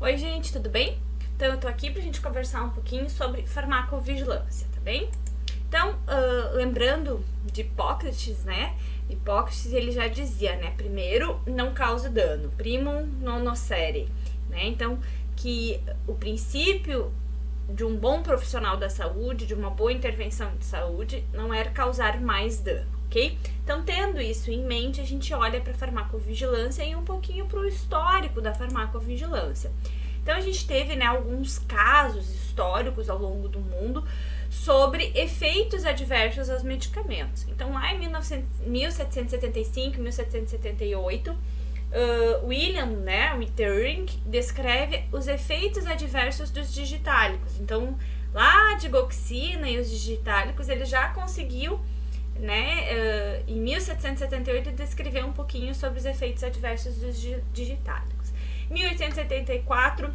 Oi, gente, tudo bem? Então, eu tô aqui pra gente conversar um pouquinho sobre farmacovigilância, tá bem? Então, lembrando de Hipócrates, né? Hipócrates, ele já dizia, né? Primeiro, não cause dano. Primum non nocere, né? Então, que o princípio de um bom profissional da saúde, de uma boa intervenção de saúde, não era causar mais dano, ok? Então, tendo isso em mente, a gente olha para a farmacovigilância e um pouquinho para o histórico da farmacovigilância. Então, a gente teve, né, alguns casos históricos ao longo do mundo sobre efeitos adversos aos medicamentos. Então, lá em 1775, 1778, William, né, Withering, descreve os efeitos adversos dos digitálicos. Então, lá a digoxina e os digitálicos, ele já conseguiu, né, em 1778, descrever um pouquinho sobre os efeitos adversos dos digitálicos. Em 1874,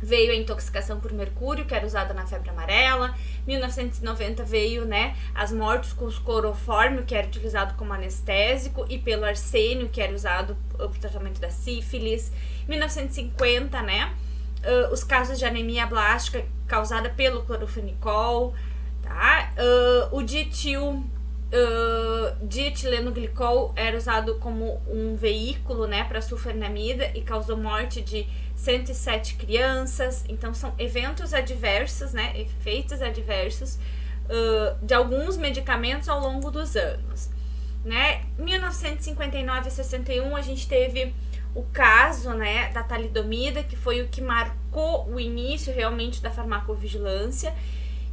veio a intoxicação por mercúrio, que era usada na febre amarela. 1990 veio, né, as mortes com clorofórmio, que era utilizado como anestésico, e pelo arsênio, que era usado para o tratamento da sífilis. 1950, né, os casos de anemia blástica causada pelo clorofenicol, tá? O dietileno-glicol era usado como um veículo, né, para sulfonamida e causou morte de 107 crianças. Então, são eventos adversos, né, efeitos adversos de alguns medicamentos ao longo dos anos, né? 1959 e 61 a gente teve o caso, né, da talidomida, que foi o que marcou o início realmente da farmacovigilância,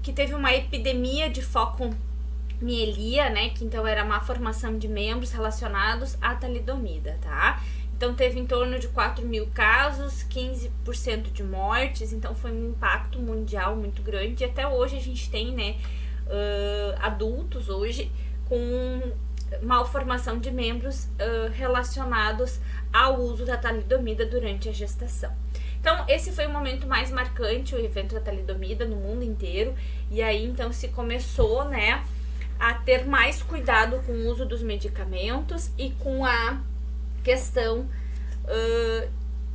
que teve uma epidemia de focomielia, né, que então era má formação de membros relacionados à talidomida, tá? Então, teve em torno de 4.000 casos, 15% de mortes, então foi um impacto mundial muito grande. E até hoje a gente tem, né, adultos hoje com malformação de membros relacionados ao uso da talidomida durante a gestação. Então, esse foi o momento mais marcante, o evento da talidomida no mundo inteiro. E aí, então, se começou, né, a ter mais cuidado com o uso dos medicamentos e com a questão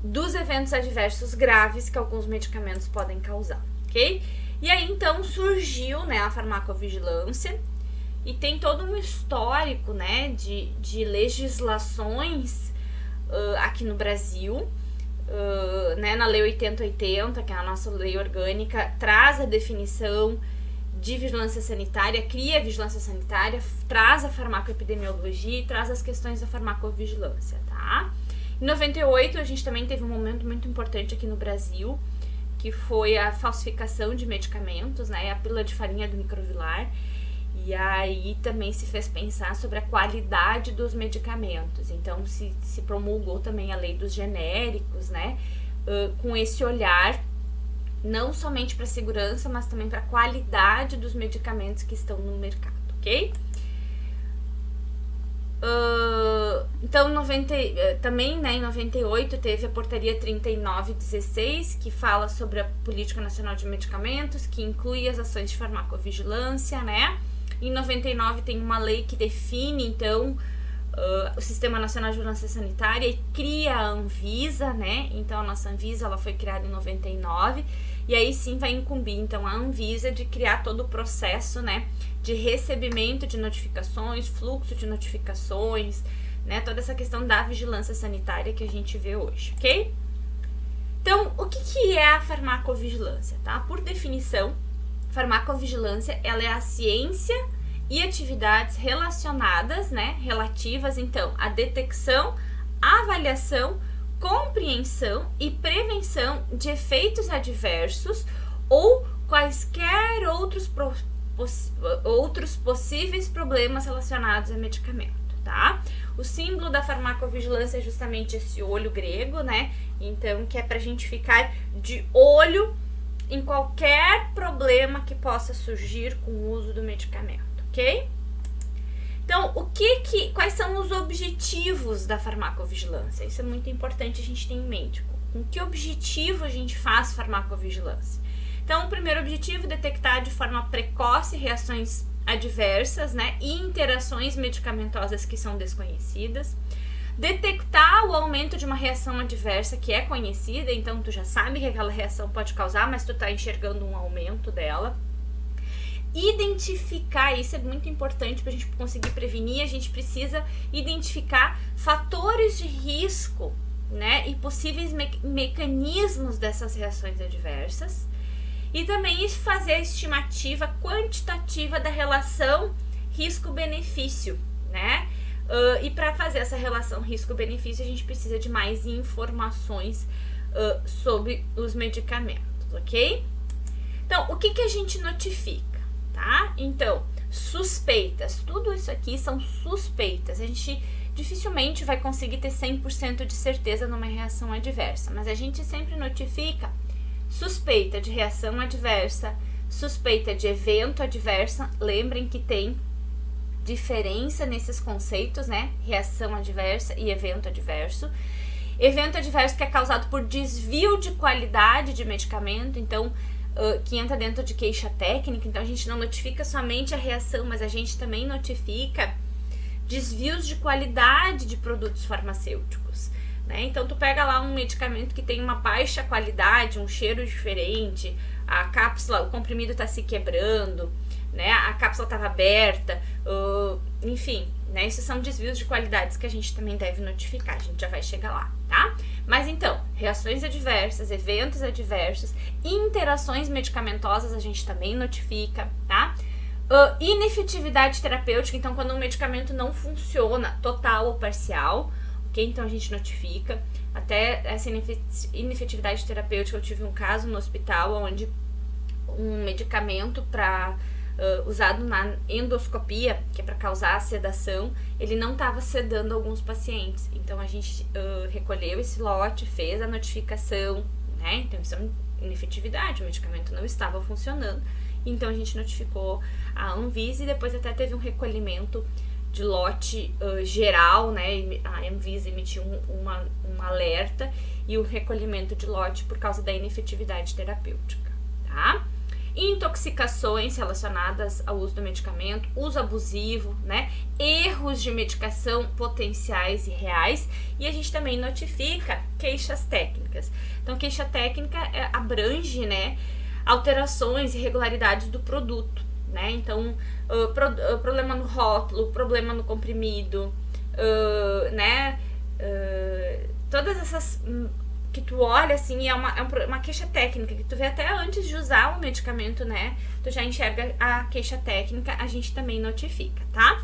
dos eventos adversos graves que alguns medicamentos podem causar, ok? E aí, então, surgiu, né, a farmacovigilância e tem todo um histórico, né, de legislações aqui no Brasil, né, na Lei 8080, que é a nossa lei orgânica, traz a definição de vigilância sanitária, cria a vigilância sanitária, traz a farmacoepidemiologia e traz as questões da farmacovigilância, tá? Em 98, a gente também teve um momento muito importante aqui no Brasil, que foi a falsificação de medicamentos, né, a pílula de farinha do microvilar, e aí também se fez pensar sobre a qualidade dos medicamentos. Então, se promulgou também a lei dos genéricos, né, com esse olhar não somente para a segurança, mas também para a qualidade dos medicamentos que estão no mercado, ok? Então, também, né, em 98 teve a portaria 3916, que fala sobre a Política Nacional de Medicamentos, que inclui as ações de farmacovigilância, né? Em 99 tem uma lei que define, então, o Sistema Nacional de Vigilância Sanitária e cria a Anvisa, né? Então, a nossa Anvisa, ela foi criada em 99, e aí sim vai incumbir, então, a Anvisa de criar todo o processo, né, de recebimento de notificações, fluxo de notificações, né, toda essa questão da vigilância sanitária que a gente vê hoje, ok? Então, o que é a farmacovigilância, tá? Por definição, farmacovigilância, ela é a ciência e atividades relacionadas, né, relativas, então, à detecção, avaliação, compreensão e prevenção de efeitos adversos ou quaisquer outros possíveis problemas relacionados a medicamento, tá? O símbolo da farmacovigilância é justamente esse olho grego, né? Então, que é pra gente ficar de olho em qualquer problema que possa surgir com o uso do medicamento, ok? Então, quais são os objetivos da farmacovigilância? Isso é muito importante a gente ter em mente. Com que objetivo a gente faz farmacovigilância? Então, o primeiro objetivo é detectar de forma precoce reações adversas, né, e interações medicamentosas que são desconhecidas. detectar o aumento de uma reação adversa que é conhecida, então tu já sabe que aquela reação pode causar, mas tu tá enxergando um aumento dela. Identificar, isso é muito importante para a gente conseguir prevenir, a gente precisa identificar fatores de risco, né, e possíveis mecanismos dessas reações adversas, e também fazer a estimativa quantitativa da relação risco-benefício, né? E para fazer essa relação risco-benefício, a gente precisa de mais informações sobre os medicamentos, ok? Então, o que a gente notifica, tá? Então, suspeitas, tudo isso aqui são suspeitas. A gente dificilmente vai conseguir ter 100% de certeza numa reação adversa, mas a gente sempre notifica suspeita de reação adversa, suspeita de evento adverso. Lembrem que tem diferença nesses conceitos, né? Reação adversa e evento adverso. Evento adverso que é causado por desvio de qualidade de medicamento, então que entra dentro de queixa técnica. Então a gente não notifica somente a reação, mas a gente também notifica desvios de qualidade de produtos farmacêuticos, né? Então tu pega lá um medicamento que tem uma baixa qualidade, um cheiro diferente, a cápsula, o comprimido está se quebrando, né? A cápsula estava aberta, enfim, né? Esses são desvios de qualidades que a gente também deve notificar, a gente já vai chegar lá, tá? Mas então, reações adversas, eventos adversos, interações medicamentosas a gente também notifica, tá? Inefetividade terapêutica, então quando um medicamento não funciona total ou parcial, ok? Então a gente notifica. Até essa inefetividade terapêutica, eu tive um caso no hospital onde um medicamento usado na endoscopia, que é para causar a sedação, ele não estava sedando alguns pacientes. Então a gente recolheu esse lote, fez a notificação, né? Então isso é uma inefetividade, o medicamento não estava funcionando. Então a gente notificou a Anvisa e depois até teve um recolhimento de lote geral, né? A Anvisa emitiu um alerta e o recolhimento de lote por causa da inefetividade terapêutica, tá? Intoxicações relacionadas ao uso do medicamento, uso abusivo, né? Erros de medicação potenciais e reais, e a gente também notifica queixas técnicas. Então, queixa técnica abrange, né, alterações e irregularidades do produto, né? Então, problema no rótulo, problema no comprimido, né? Todas essas que tu olha assim, é uma queixa técnica, que tu vê até antes de usar o medicamento, né? Tu já enxerga a queixa técnica, a gente também notifica, tá?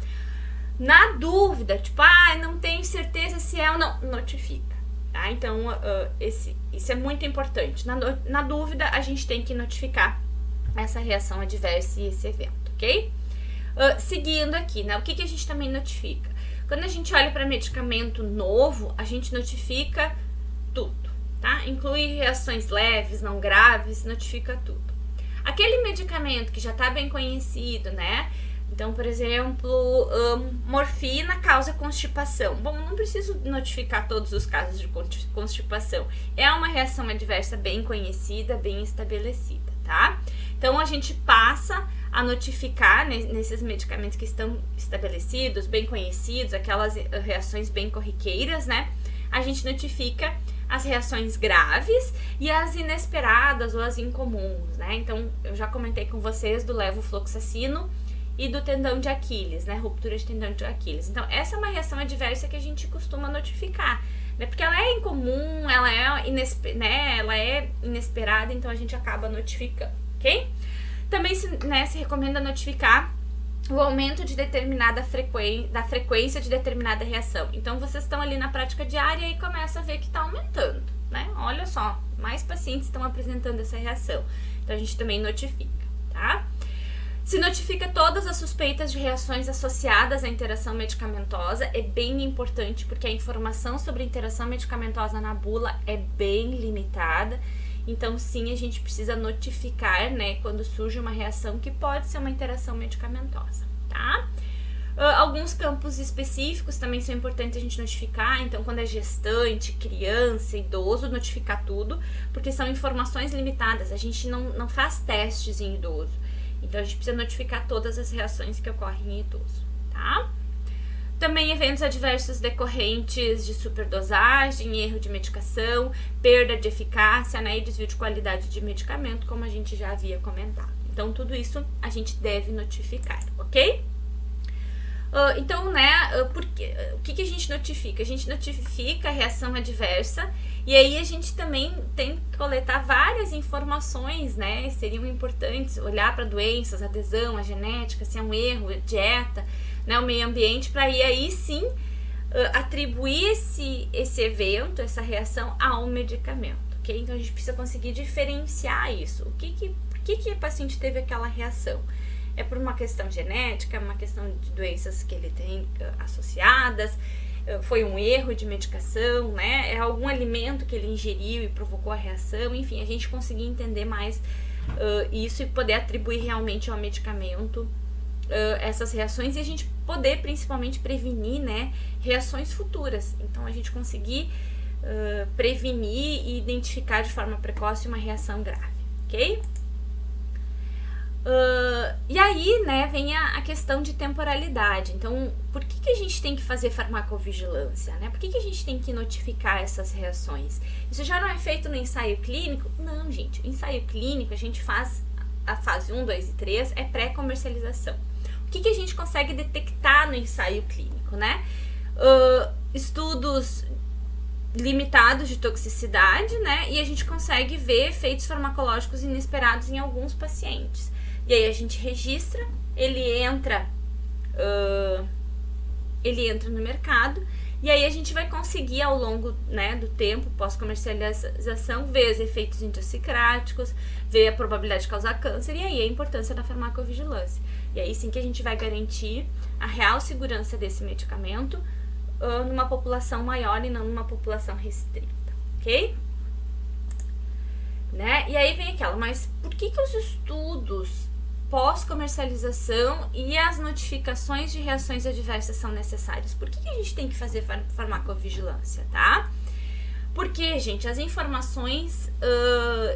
Na dúvida, tipo, não tenho certeza se é ou não, notifica, tá? Então, isso é muito importante. Na dúvida, a gente tem que notificar essa reação adversa e esse evento, ok? Seguindo aqui, né? O que a gente também notifica? Quando a gente olha para medicamento novo, a gente notifica tudo, tá? Inclui reações leves, não graves, notifica tudo. Aquele medicamento que já está bem conhecido, né? Então, por exemplo, morfina causa constipação. Bom, não preciso notificar todos os casos de constipação. É uma reação adversa bem conhecida, bem estabelecida, tá? Então, a gente passa a notificar nesses medicamentos que estão estabelecidos, bem conhecidos, aquelas reações bem corriqueiras, né? A gente notifica as reações graves e as inesperadas ou as incomuns, né? Então, eu já comentei com vocês do levofloxacino e do tendão de Aquiles, né? Ruptura de tendão de Aquiles. Então, essa é uma reação adversa que a gente costuma notificar, né? Porque ela é incomum, ela é inesperada, então a gente acaba notificando, ok? Também se recomenda notificar o aumento de determinada frequência de determinada reação. Então, vocês estão ali na prática diária e começa a ver que está aumentando, né? Olha só, mais pacientes estão apresentando essa reação. Então, a gente também notifica, tá? Se notifica todas as suspeitas de reações associadas à interação medicamentosa. É bem importante porque a informação sobre a interação medicamentosa na bula é bem limitada. Então, sim, a gente precisa notificar, né, quando surge uma reação que pode ser uma interação medicamentosa, tá? Alguns campos específicos também são importantes a gente notificar. Então, quando é gestante, criança, idoso, notificar tudo, porque são informações limitadas. A gente não faz testes em idoso. Então, a gente precisa notificar todas as reações que ocorrem em idoso, tá? Também eventos adversos decorrentes de superdosagem, erro de medicação, perda de eficácia, né, e desvio de qualidade de medicamento, como a gente já havia comentado. Então, tudo isso a gente deve notificar, ok? Então, né, o que a gente notifica? A gente notifica a reação adversa e aí a gente também tem que coletar várias informações, né, seriam importantes, olhar para doenças, adesão, a genética, se é um erro, a dieta, né, o meio ambiente, para aí sim atribuir esse evento, essa reação ao medicamento, ok? Então, a gente precisa conseguir diferenciar isso. Por que a paciente teve aquela reação? É por uma questão genética, uma questão de doenças que ele tem associadas, foi um erro de medicação, né? É algum alimento que ele ingeriu e provocou a reação, enfim, a gente conseguir entender mais isso e poder atribuir realmente ao medicamento essas reações e a gente poder principalmente prevenir, né, reações futuras. Então, a gente conseguir prevenir e identificar de forma precoce uma reação grave, ok? E aí, né, vem a questão de temporalidade. Então, por que a gente tem que fazer farmacovigilância, né? Por que a gente tem que notificar essas reações? Isso já não é feito no ensaio clínico? Não, gente. O ensaio clínico a gente faz a fase 1, 2 e 3, é pré-comercialização. O que a gente consegue detectar no ensaio clínico, né? Estudos limitados de toxicidade, né? E a gente consegue ver efeitos farmacológicos inesperados em alguns pacientes. E aí a gente registra, ele entra no mercado e aí a gente vai conseguir ao longo, né, do tempo, pós-comercialização, ver os efeitos idiosincráticos, ver a probabilidade de causar câncer e aí a importância da farmacovigilância. E aí sim que a gente vai garantir a real segurança desse medicamento numa população maior e não numa população restrita, ok? Né? E aí vem aquela, mas por que os estudos pós-comercialização e as notificações de reações adversas são necessárias? Por que a gente tem que fazer farmacovigilância, tá? Porque, gente, as informações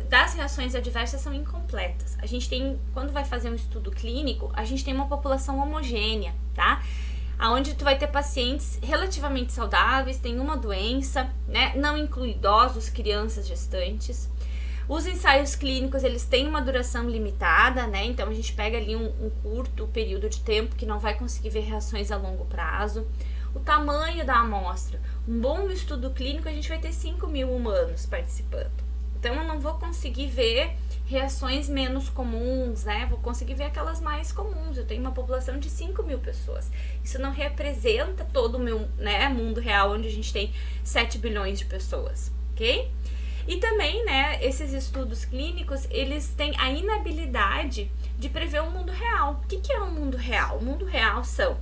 das reações adversas são incompletas. A gente tem, quando vai fazer um estudo clínico, a gente tem uma população homogênea, tá? Onde tu vai ter pacientes relativamente saudáveis, tem uma doença, né? Não inclui idosos, crianças, gestantes. Os ensaios clínicos, eles têm uma duração limitada, né? Então, a gente pega ali um curto período de tempo que não vai conseguir ver reações a longo prazo. O tamanho da amostra. Um bom estudo clínico, a gente vai ter 5.000 humanos participando. Então, eu não vou conseguir ver reações menos comuns, né? Vou conseguir ver aquelas mais comuns. Eu tenho uma população de 5.000 pessoas. Isso não representa todo o meu, né, mundo real, onde a gente tem 7 bilhões de pessoas, ok? E também, né, esses estudos clínicos, eles têm a inabilidade de prever o mundo real. O que é o mundo real? O mundo real são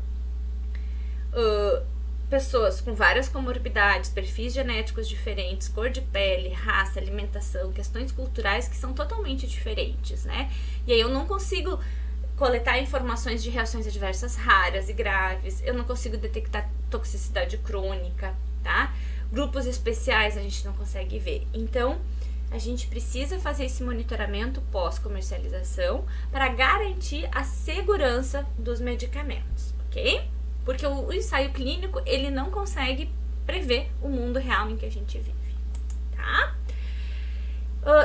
pessoas com várias comorbidades, perfis genéticos diferentes, cor de pele, raça, alimentação, questões culturais que são totalmente diferentes, né? E aí eu não consigo coletar informações de reações adversas raras e graves, eu não consigo detectar toxicidade crônica, tá? Grupos especiais a gente não consegue ver. Então, a gente precisa fazer esse monitoramento pós-comercialização para garantir a segurança dos medicamentos, ok? Porque o ensaio clínico, ele não consegue prever o mundo real em que a gente vive, tá?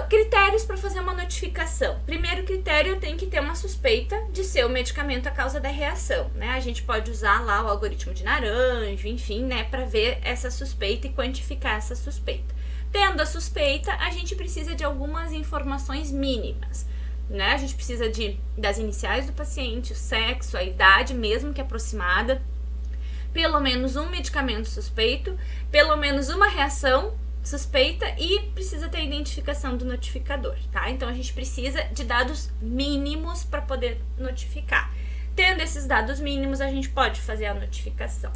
Critérios para fazer uma notificação. Primeiro critério, tem que ter uma suspeita de ser o medicamento a causa da reação, né? A gente pode usar lá o algoritmo de Naranjo, enfim, né, para ver essa suspeita e quantificar essa suspeita. Tendo a suspeita, a gente precisa de algumas informações mínimas, né? A gente precisa das iniciais do paciente, o sexo, a idade, mesmo que aproximada, pelo menos um medicamento suspeito, pelo menos uma reação suspeita e precisa ter a identificação do notificador, tá? Então, a gente precisa de dados mínimos para poder notificar. Tendo esses dados mínimos, a gente pode fazer a notificação.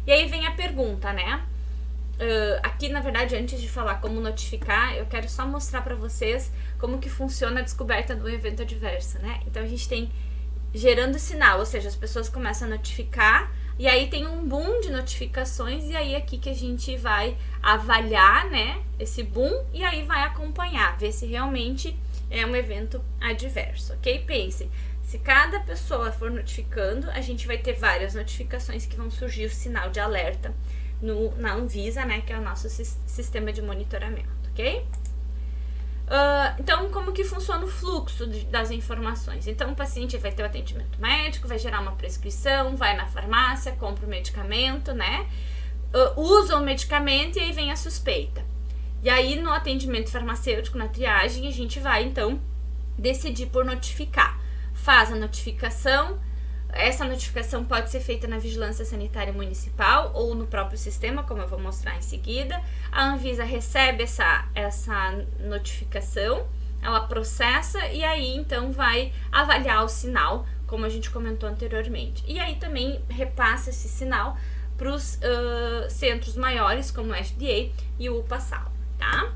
E aí vem a pergunta, né? Aqui, na verdade, antes de falar como notificar, eu quero só mostrar para vocês como que funciona a descoberta do evento adverso, né? Então, a gente tem gerando sinal, ou seja, as pessoas começam a notificar e aí tem um boom de notificações e aí aqui que a gente vai avaliar, né, esse boom e aí vai acompanhar, ver se realmente é um evento adverso, ok? Pensem, Se cada pessoa for notificando, a gente vai ter várias notificações que vão surgir o sinal de alerta na Anvisa, né, que é o nosso sistema de monitoramento, ok? Então, como que funciona o fluxo das informações? Então, o paciente vai ter o atendimento médico, vai gerar uma prescrição, vai na farmácia, compra o medicamento, né? Usa o medicamento e aí vem a suspeita. E aí, no atendimento farmacêutico, na triagem, a gente vai, então, decidir por notificar. Faz a notificação. Essa notificação pode ser feita na Vigilância Sanitária Municipal ou no próprio sistema, como eu vou mostrar em seguida. A Anvisa recebe essa notificação, ela processa e aí então vai avaliar o sinal, como a gente comentou anteriormente. E aí também repassa esse sinal para os centros maiores, como o FDA e o UPA-SAL, tá?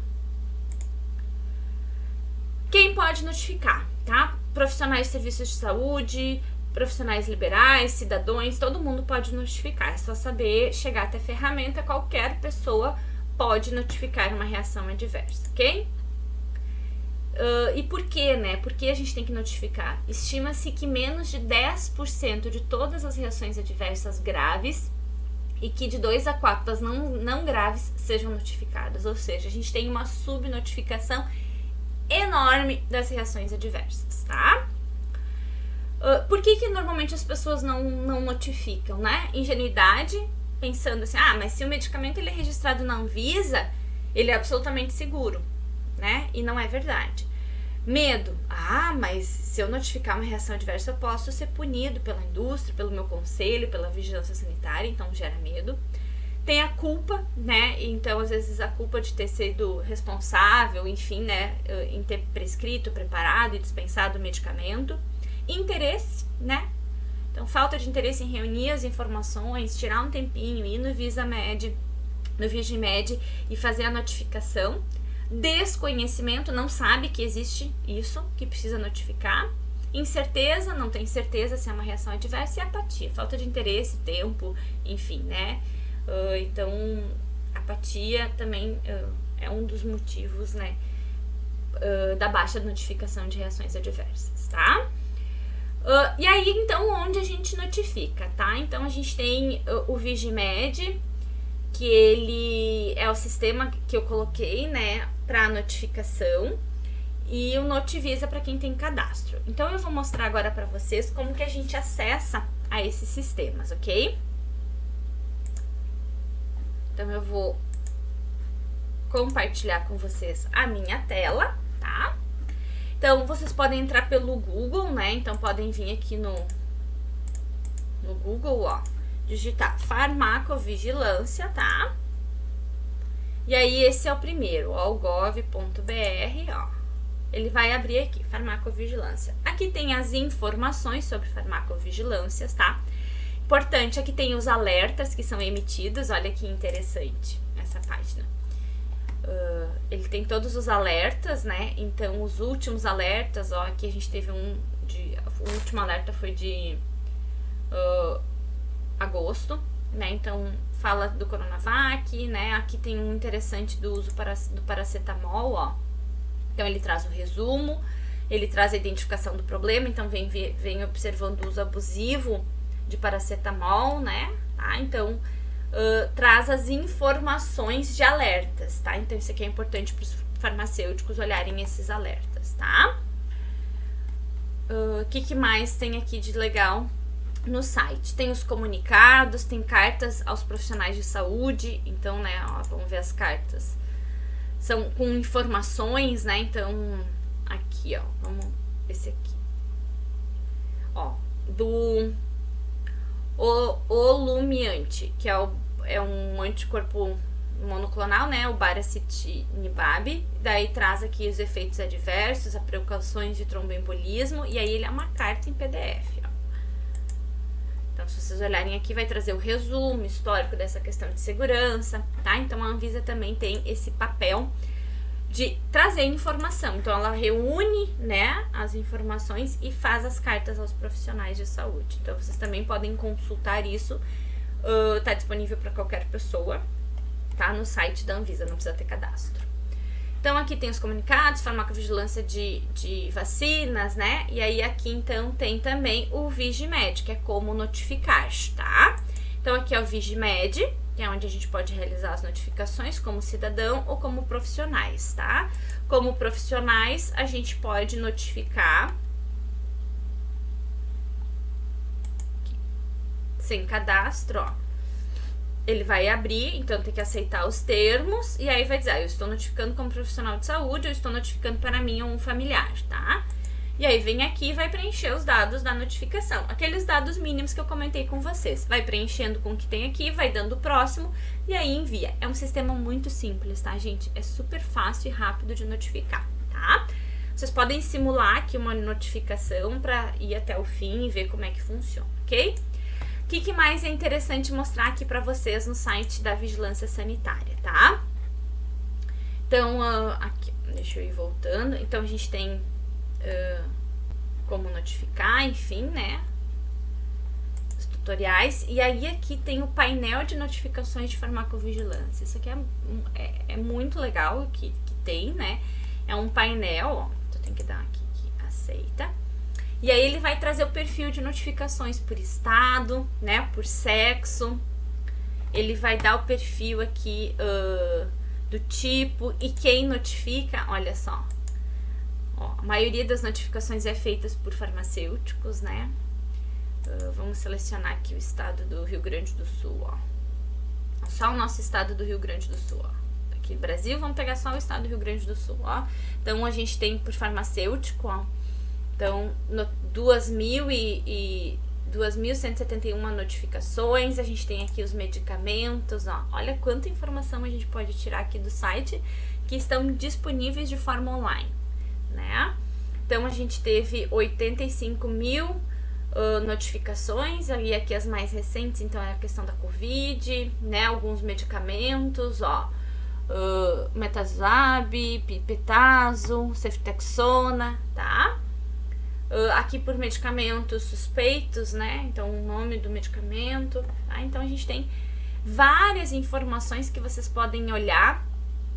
Quem pode notificar, tá? Profissionais de serviços de saúde, profissionais liberais, cidadãos, todo mundo pode notificar. É só saber chegar até a ferramenta, qualquer pessoa pode notificar uma reação adversa, ok? E por que, né? Por que a gente tem que notificar? Estima-se que menos de 10% de todas as reações adversas graves e que de 2 a 4 das não graves sejam notificadas. Ou seja, a gente tem uma subnotificação enorme das reações adversas, tá? Por que normalmente as pessoas não notificam, né? Ingenuidade, pensando assim, mas se o medicamento ele é registrado na Anvisa, ele é absolutamente seguro, né? E não é verdade. Medo, mas se eu notificar uma reação adversa, eu posso ser punido pela indústria, pelo meu conselho, pela vigilância sanitária, então gera medo. Tem a culpa, né? Então, às vezes, a culpa de ter sido responsável, enfim, né? Em ter prescrito, preparado e dispensado o medicamento. Interesse, né? Então, falta de interesse em reunir as informações, tirar um tempinho, ir no VisaMed, no Vigimed e fazer a notificação. Desconhecimento, não sabe que existe isso, que precisa notificar. Incerteza, não tem certeza se é uma reação adversa. E apatia, falta de interesse, tempo, enfim, né? Então, apatia também é um dos motivos, né, da baixa notificação de reações adversas, tá? E aí, então, onde a gente notifica, tá? Então, a gente tem o Vigimed, que ele é o sistema que eu coloquei, né, para notificação, e o Notivisa para quem tem cadastro. Então, eu vou mostrar agora para vocês como que a gente acessa a esses sistemas, ok? Então, eu vou compartilhar com vocês a minha tela, tá? Então, vocês podem entrar pelo Google, né? Então, podem vir aqui no Google, ó, digitar farmacovigilância, tá? E aí, esse é o primeiro, ó, o gov.br, ó. Ele vai abrir aqui, farmacovigilância. Aqui tem as informações sobre farmacovigilâncias, tá? Importante, aqui tem os alertas que são emitidos, olha que interessante essa página. Ele tem todos os alertas, né? Então, os últimos alertas, ó, aqui a gente teve o último alerta foi de agosto, né? Então, fala do Coronavac, né? Aqui tem um interessante do uso do paracetamol, ó. Então, ele traz o resumo, ele traz a identificação do problema, então vem observando o uso abusivo de paracetamol, né? Tá? Então, traz as informações de alertas, tá? Então, isso aqui é importante para os farmacêuticos olharem esses alertas, tá? O que mais tem aqui de legal no site? Tem os comunicados, tem cartas aos profissionais de saúde, então, né, ó, vamos ver as cartas. São com informações, né? Então, aqui, ó, vamos esse aqui. Ó, do Olumiant, que é um anticorpo monoclonal, né? O Baricitinib. Daí traz aqui os efeitos adversos, as precauções de tromboembolismo, e aí ele é uma carta em PDF, ó. Então, se vocês olharem aqui, vai trazer o resumo histórico dessa questão de segurança, tá? Então, a Anvisa também tem esse papel de trazer informação. Então, ela reúne, né, as informações e faz as cartas aos profissionais de saúde. Então, vocês também podem consultar isso. Tá disponível para qualquer pessoa, tá? No site da Anvisa, não precisa ter cadastro. Então aqui tem os comunicados, farmacovigilância de vacinas, né? E aí aqui então tem também o Vigimed, que é como notificar, tá? Então aqui é o Vigimed, que é onde a gente pode realizar as notificações como cidadão ou como profissionais, tá? Como profissionais, a gente pode notificar sem cadastro, ó. Ele vai abrir, então tem que aceitar os termos, e aí vai dizer, eu estou notificando como profissional de saúde, eu estou notificando para mim ou um familiar, tá? E aí vem aqui e vai preencher os dados da notificação, aqueles dados mínimos que eu comentei com vocês. Vai preenchendo com o que tem aqui, vai dando o próximo, e aí envia. É um sistema muito simples, tá, gente? É super fácil e rápido de notificar, tá? Vocês podem simular aqui uma notificação para ir até o fim e ver como é que funciona, ok? O que mais é interessante mostrar aqui para vocês no site da Vigilância Sanitária, tá? Então, aqui, deixa eu ir voltando. Então, a gente tem como notificar, enfim, né? Os tutoriais. E aí, aqui tem o painel de notificações de farmacovigilância. Isso aqui é muito legal que tem, né? É um painel, ó. Então, tem que dar aqui que aceita. E aí ele vai trazer o perfil de notificações por estado, né, por sexo. Ele vai dar o perfil aqui do tipo e quem notifica, olha só. Ó, a maioria das notificações é feita por farmacêuticos, né. Vamos selecionar aqui o estado do Rio Grande do Sul, ó. Só o nosso estado do Rio Grande do Sul, ó. Aqui no Brasil, vamos pegar só o estado do Rio Grande do Sul, ó. Então, a gente tem por farmacêutico, ó. Então, 2.171 notificações, a gente tem aqui os medicamentos, ó. Olha quanta informação a gente pode tirar aqui do site, que estão disponíveis de forma online, né? Então, a gente teve 85 mil notificações, e aqui as mais recentes, então, é a questão da Covid, né? Alguns medicamentos, ó. Metazab, pipetazo, ceftriaxona, tá? Aqui por medicamentos suspeitos, né? Então, o nome do medicamento, tá? Então, a gente tem várias informações que vocês podem olhar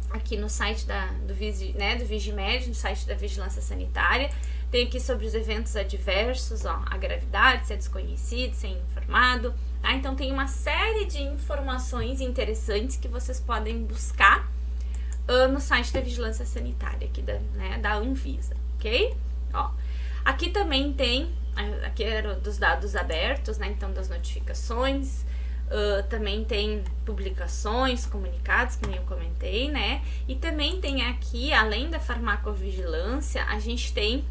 aqui no site do Vigimed, no site da Vigilância Sanitária. Tem aqui sobre os eventos adversos, ó, a gravidade, se é desconhecido, se é informado, tá? Então, tem uma série de informações interessantes que vocês podem buscar no site da Vigilância Sanitária, aqui da Anvisa, ok? Ó. Aqui também tem, aqui era dos dados abertos, né, então das notificações, também tem publicações, comunicados, que nem eu comentei, né, e também tem aqui, além da farmacovigilância, a gente tem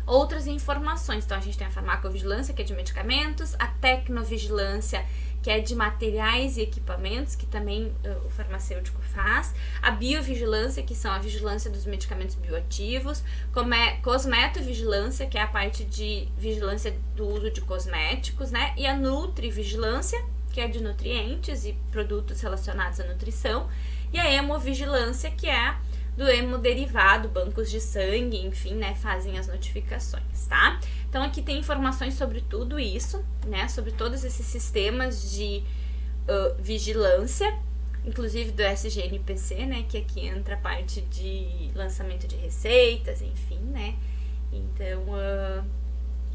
outras informações. Então, a gente tem a farmacovigilância, que é de medicamentos, a tecnovigilância, que é de materiais e equipamentos, que também o farmacêutico faz, a biovigilância, que são a vigilância dos medicamentos bioativos, cosmetovigilância, que é a parte de vigilância do uso de cosméticos, né, e a nutrivigilância, que é de nutrientes e produtos relacionados à nutrição, e a hemovigilância, que é do hemoderivado, bancos de sangue, enfim, né, fazem as notificações, tá? Então, aqui tem informações sobre tudo isso, né, sobre todos esses sistemas de vigilância, inclusive do SGNPC, né, que aqui entra a parte de lançamento de receitas, enfim, né, então,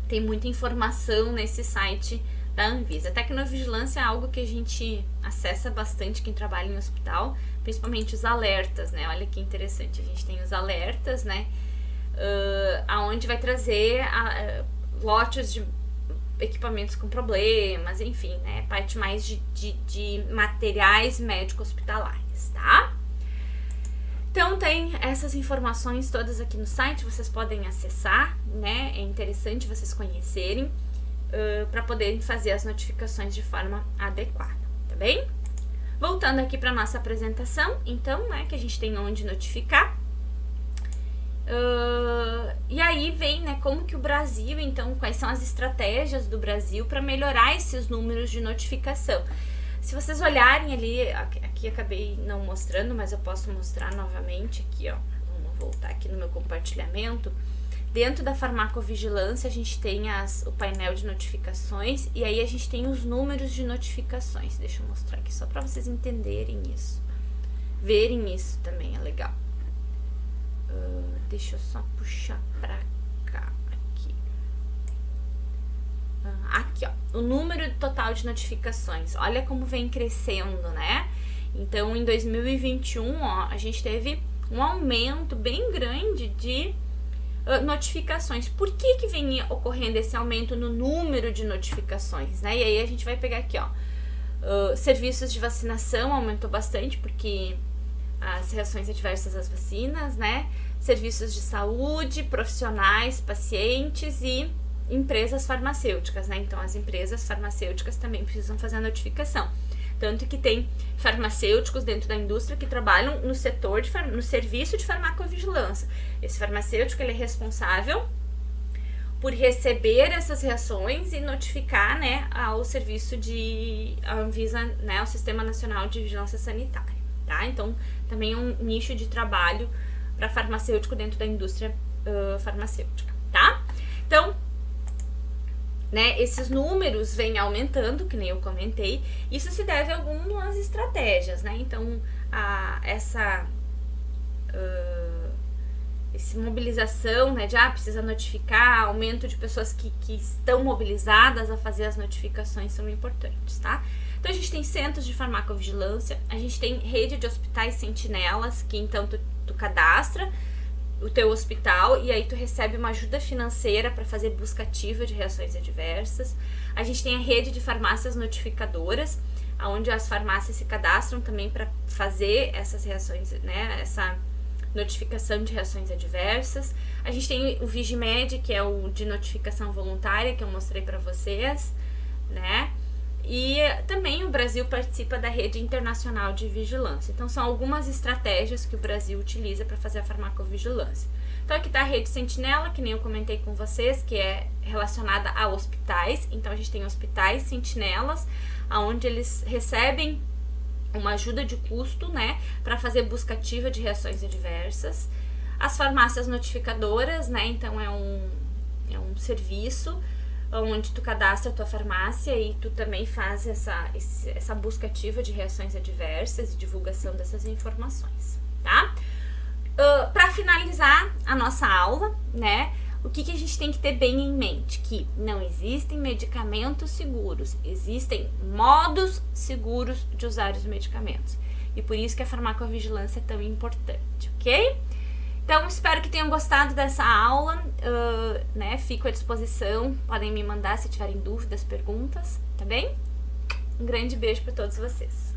tem muita informação nesse site da Anvisa. A tecnovigilância é algo que a gente acessa bastante, quem trabalha em hospital, principalmente os alertas, né? Olha que interessante, a gente tem os alertas, né? Aonde vai trazer lotes de equipamentos com problemas, enfim, né? Parte mais de materiais médico-hospitalares, tá? Então, tem essas informações todas aqui no site, vocês podem acessar, né? É interessante vocês conhecerem, para poderem fazer as notificações de forma adequada, tá bem? Voltando aqui para nossa apresentação, então, né, que a gente tem onde notificar. E aí vem, né, como que o Brasil, então, quais são as estratégias do Brasil para melhorar esses números de notificação. Se vocês olharem ali, aqui acabei não mostrando, mas eu posso mostrar novamente aqui, ó. Vamos voltar aqui no meu compartilhamento. Dentro da farmacovigilância, a gente tem o painel de notificações e aí a gente tem os números de notificações. Deixa eu mostrar aqui só para vocês entenderem isso. Verem isso também é legal. Deixa eu só puxar pra cá, aqui, ó, o número total de notificações. Olha como vem crescendo, né? Então, em 2021, ó, a gente teve um aumento bem grande de notificações. Por que vem ocorrendo esse aumento no número de notificações, né? E aí a gente vai pegar aqui, ó, serviços de vacinação aumentou bastante porque as reações adversas às vacinas, né? Serviços de saúde, profissionais, pacientes e empresas farmacêuticas, né? Então, as empresas farmacêuticas também precisam fazer a notificação. Tanto que tem farmacêuticos dentro da indústria que trabalham no setor no serviço de farmacovigilância. Esse farmacêutico, ele é responsável por receber essas reações e notificar, né, ao serviço a Anvisa, né, ao Sistema Nacional de Vigilância Sanitária, tá? Então, também é um nicho de trabalho para farmacêutico dentro da indústria farmacêutica, tá? Então, né, esses números vêm aumentando, que nem eu comentei. Isso se deve a algumas estratégias, né? Então, essa mobilização, né, de precisa notificar, aumento de pessoas que estão mobilizadas a fazer as notificações são importantes, tá? Então, a gente tem centros de farmacovigilância, a gente tem rede de hospitais sentinelas, que então tu cadastra o teu hospital e aí tu recebe uma ajuda financeira para fazer busca ativa de reações adversas. A gente tem a rede de farmácias notificadoras, onde as farmácias se cadastram também para fazer essas reações, né, essa notificação de reações adversas. A gente tem o Vigimed, que é o de notificação voluntária, que eu mostrei para vocês, né? E também o Brasil participa da rede internacional de vigilância. Então, são algumas estratégias que o Brasil utiliza para fazer a farmacovigilância. Então, aqui está a rede Sentinela, que nem eu comentei com vocês, que é relacionada a hospitais. Então, a gente tem hospitais sentinelas, onde eles recebem uma ajuda de custo, né, para fazer busca ativa de reações adversas. As farmácias notificadoras, né, então é um serviço onde tu cadastra a tua farmácia e tu também faz essa busca ativa de reações adversas e divulgação dessas informações, tá? Para finalizar a nossa aula, né, o que a gente tem que ter bem em mente? Que não existem medicamentos seguros, existem modos seguros de usar os medicamentos. E por isso que a farmacovigilância é tão importante, ok? Então, espero que tenham gostado dessa aula, né? Fico à disposição, podem me mandar se tiverem dúvidas, perguntas, tá bem? Um grande beijo para todos vocês.